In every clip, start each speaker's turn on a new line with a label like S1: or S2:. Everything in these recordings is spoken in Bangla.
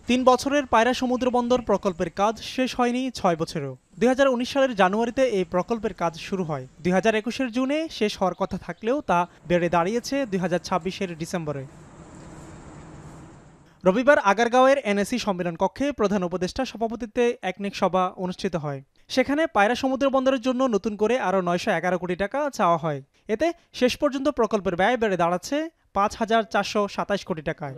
S1: 3 বছরের পায়রা সমুদ্র বন্দর প্রকল্পের কাজ শেষ হয়নি 6 বছরেও। 2019 সালের জানুয়ারিতে এই প্রকল্পের কাজ শুরু হয়। 2021 জুনে শেষ হওয়ার কথা থাকলেও তা বেড়ে দাঁড়িয়েছে 2026 ডিসেম্বরে। রবিবার আগারগাঁওয়ের এনএসি সম্মেলন কক্ষে প্রধান উপদেষ্টার সভাপতিত্বে একনেক সভা অনুষ্ঠিত হয়। সেখানে পায়রা সমুদ্র বন্দরের জন্য নতুন করে আরও 911 কোটি টাকা চাওয়া হয়। এতে শেষ পর্যন্ত প্রকল্পের ব্যয় বেড়ে দাঁড়াচ্ছে 5,427 কোটি টাকায়।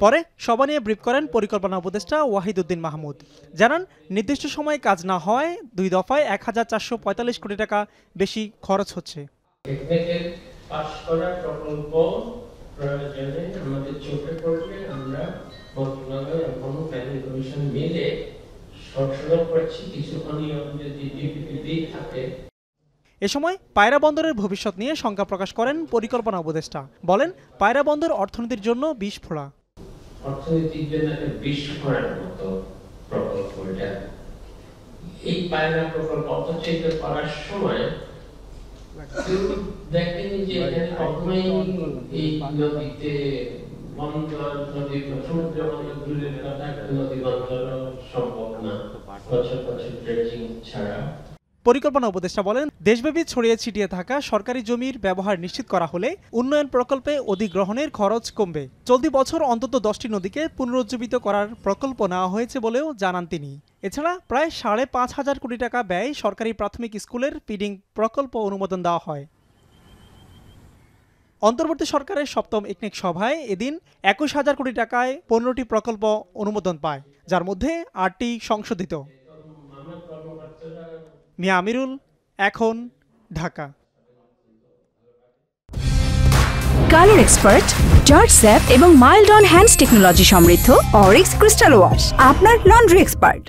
S1: পরে সভা নিয়ে ব্রিফ করেন পরিকল্পনা উপদেষ্টা ওয়াহিদ উদ্দিন মাহমুদ। জানান, নির্দিষ্ট সময়ে কাজ না হয় 2 দফায় 1,445 কোটি টাকা বেশি খরচ হচ্ছে।
S2: আমাদের চোখে পড়লে আমরা মন্ত্রণালয় এবং প্ল্যানিং কমিশন মিলে সংশোধন করছি। কিছু অনিয়ম যদি ডিপিপি থাকে।
S1: এ সময় পায়রা বন্দরের ভবিষ্যৎ নিয়ে শঙ্কা প্রকাশ করেন পরিকল্পনা উপদেষ্টা। বলেন, পায়রা বন্দর অর্থনীতির জন্য বিস্ফোরা।
S2: অর্থনীতির জন্য একটা বিস্ফোরণের মতো প্রকল্প এটা। এই পায়রা প্রকল্প অপচয় করার সময় দেখেন যে এখানে কখনোই এই নদীতে বন্দর নদী সমুদ্র বন্দর দূরের কথা নদী বন্দর সম্ভব না বছর বছর ড্রেজিং ছাড়া।
S1: পরিকল্পনা উপদেষ্টা বলেন, দেশব্যাপী ছড়িয়ে ছিটিয়ে থাকা সরকারি জমির ব্যবহার নিশ্চিত করা হলে উন্নয়ন প্রকল্পে অধিগ্রহণের খরচ কমবে। চলতি বছর অন্তত 10টি নদীকে পুনরুজ্জীবিত করার প্রকল্প নেওয়া হয়েছে বলেও জানান তিনি। এছাড়া প্রায় 5,500 কোটি টাকা ব্যয় সরকারি প্রাথমিক স্কুলের ফিডিং প্রকল্প অনুমোদন দেওয়া হয়। অন্তর্বর্তী সরকারের সপ্তম একনেক সভায় এদিন 21,000 কোটি টাকায় 15টি প্রকল্প অনুমোদন পায়, যার মধ্যে 8টি সংশোধিত। মিয়া আমিরুল, এখন, Dhaka.
S3: Colour expert, George sap এবং মাইল্ড অন হ্যান্ডস টেকনোলজি সমৃদ্ধ অরিক্স ক্রিস্টাল ওয়াশ আপনার লন্ড্রি এক্সপার্ট।